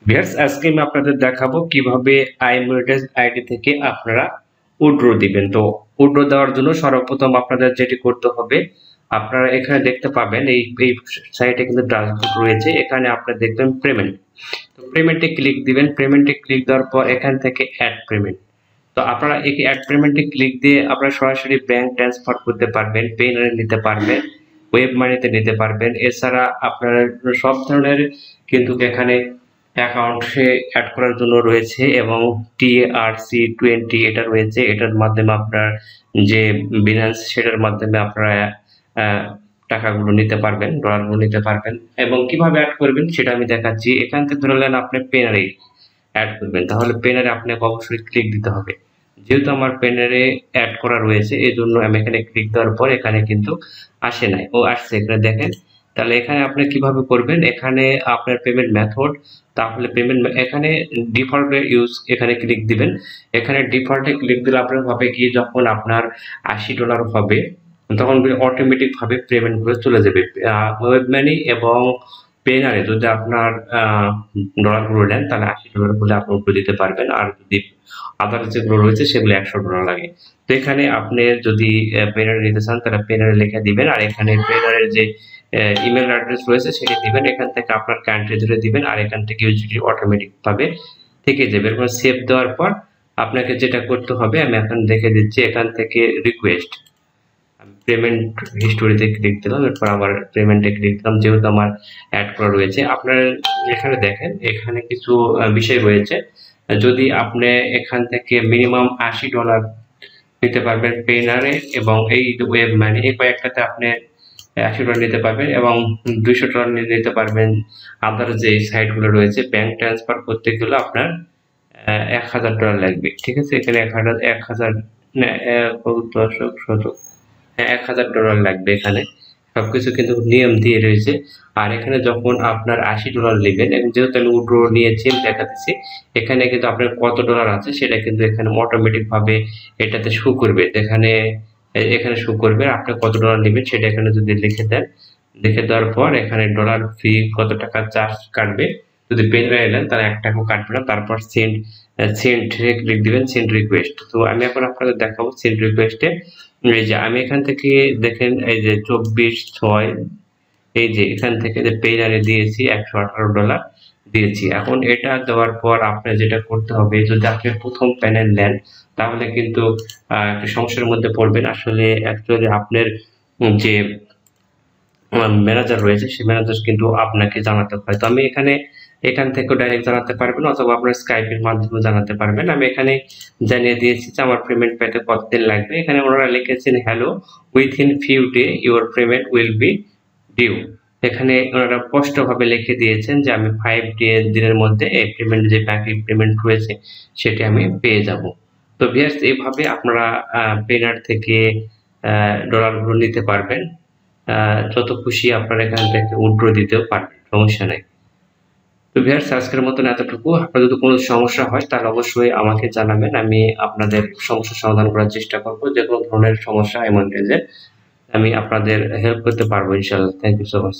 Viewers, আজকে আমি আপনাদের দেখাবো কিভাবে আইমনিটাইজ আইডি থেকে আপনারা উইথড্র দিবেন। তো উইথড্র দেওয়ার জন্য সর্বপ্রথম আপনাদের যেটি করতে হবে, আপনারা এখানে দেখতে পাবেন এই সাইটে কিন্তু ড্যাশবোর্ড রয়েছে। এখানে আপনারা দেখবেন পেমেন্ট। তো পেমেন্টে ক্লিক দিবেন। পেমেন্টে ক্লিক দেওয়ার পর এখান থেকে অ্যাড পেমেন্ট। তো আপনারা এই অ্যাড পেমেন্টে ক্লিক দিয়ে আপনারা সরাসরি ব্যাংক ট্রান্সফার করতে পারবেন, পেইনারে নিতে পারবেন, ওয়েব মানিতে নিতে পারবেন। এছাড়া আপনারা সব ধরনের কিন্তু এখানে অ্যাকাউন্টে অ্যাড করার জন্য রয়েছে এবং TRC20 এটা রয়েছে। এটার মাধ্যমে আপনার যে বিনান্স সেটার মাধ্যমে আপনারা টাকাগুলো নিতে পারবেন, ডলারগুলো নিতে পারবেন। এবং কিভাবে অ্যাড করবেন সেটা আমি দেখাচ্ছি। এখান থেকে ধরে নেন আপনি পেনারে অ্যাড করবেন, তাহলে পেনারে আপনাকে অবশ্যই ক্লিক দিতে হবে। যেহেতু আমার পেনারে অ্যাড করা রয়েছে এই জন্য আমি এখানে ক্লিক দেওয়ার পর এখানে কিন্তু আসে নাই, ও আসছে এখানে দেখেন। তাহলে এখানে আপনি কিভাবে করবেন, এখানে আপনার পেমেন্ট মেথড, তাহলে পেমেন্ট এখানে ডিফল্টে ইউজ এখানে ক্লিক দিবেন। এখানে ডিফল্টে ক্লিক দিলে আপনার হবে কি, যখন আপনার $80 হবে তখন অটোমেটিক ভাবে পেমেন্ট গুলো চলে যাবে। ওয়েব মানি এবং পেনারে যদি আপনার ডলার গুলো নেন তাহলে $80 বলে আপনি উপরে দিতে পারবেন। আর যদি আদার যেগুলো রয়েছে সেগুলো $100 লাগে। তো এখানে আপনি যদি পেনারে নিতে চান তাহলে পেনারে লিখে দিবেন, আর এখানে পেনারের যে ইমেল অ্যাড্রেস রয়েছে সেটি দিবেন। এখান থেকে আপনার কান্ট্রি ধরে দিবেন, আর এখান থেকে ইউজিডি অটোমেটিক ভাবে থেকে যাবে। এরপর সেভ দেওয়ার পর আপনাকে যেটা করতে হবে আমি এখন দেখে দিচ্ছি। এখান থেকে রিকোয়েস্ট, আমি পেমেন্ট হিস্টোরিতে ক্লিক দিলাম, এরপর আবার পেমেন্টে ক্লিক দিলাম। যেহেতু আমার অ্যাড করা রয়েছে, আপনার এখানে দেখেন এখানে কিছু বিষয় রয়েছে। যদি আপনি এখান থেকে মিনিমাম $80 নিতে পারবেন পেনারে এবং এই ওয়েব মানি, এই কয়েকটাতে আপনি $80 নিতে পারবেন এবং $200 নিতে পারবেন। আদার যে সাইটগুলো রয়েছে ব্যাংক ট্রান্সফার করতে গেলে আপনার $1000 লাগবে। ঠিক আছে, এখানে 1000 না, দশক শতক, হ্যাঁ, $1000 লাগবে। এখানে সবকিছু কিন্তু নিয়ম দিয়ে রয়েছে। আর এখানে যখন আপনার $80 নেবেন, যেহেতু আমি উইথড্র নিয়েছি দেখাতেছি, এখানে কিন্তু আপনার কত ডলার আছে সেটা কিন্তু এখানে অটোমেটিক ভাবে এটাতে শো করবে। এখানে এখানে শো করবে আপনি কত ডলার নেবেন সেটা এখানে যদি লিখে দেন। লিখে দেওয়ার পর এখানে ডলার ফি কত টাকা চার্জ কাটবে, যদি পেনড্রাইভ নেন তাহলে $1 কাটবে না। তারপর সেন্ড সেন্ড ক্লিক দিবেন, সেন্ড রিকোয়েস্ট। তো আমি এখন আপনাদের দেখাবো সেন্ড রিকোয়েস্টে। এই যে আমি এখান থেকে দেখেন, এই যে 24/6, এই যে এখান থেকে যে পেইনারে দিয়েছি $118 দিয়েছি। এখন এটা দেওয়ার পর আপনার যেটা করতে হবে, যদি আপনি প্রথম প্যানেল নেন তাহলে কিন্তু একটু সমস্যার মধ্যে পড়বেন। আসলে অ্যাকচুয়ালি আপনার যে ম্যানেজার রয়েছে সেই ম্যানেজার কিন্তু আপনাকে জানাতে হয়। তো আমি এখান থেকেও ডাইরেক্ট জানাতে পারবেন অথবা আপনার স্কাইপের মাধ্যমে জানাতে পারবেন। আমি এখানে জানিয়ে দিয়েছি যে আমার পেমেন্ট পেতে কতদিন লাগবে। এখানে ওনারা লিখেছেন hello, within few day your payment will be due. এখানে ওনারা স্পষ্টভাবে লিখে দিয়েছেন যে আমি 5 দিনের মধ্যে এই পেমেন্ট, যে বাকি পেমেন্ট রয়েছে সেটি আমি পেয়ে যাব। তো ভিউয়ার্স, এইভাবে আপনারা পেনার থেকে ডলারগুলো নিতে পারবেন। যত খুশি আপনারা এখান থেকে উইথড্র দিতেও পারবেন, সমস্যা নেই। তো ভিউয়ার্স, আজকের মতন এতটুকু। আপনার যদি কোনো সমস্যা হয় তাহলে অবশ্যই আমাকে জানাবেন, আমি আপনাদের সমস্যার সমাধান করার চেষ্টা করব। যে কোনো ধরনের সমস্যা এমন যে আমি আপনাদের হেল্প করতে পারবো ইনশাআল্লাহ। Thank you so much.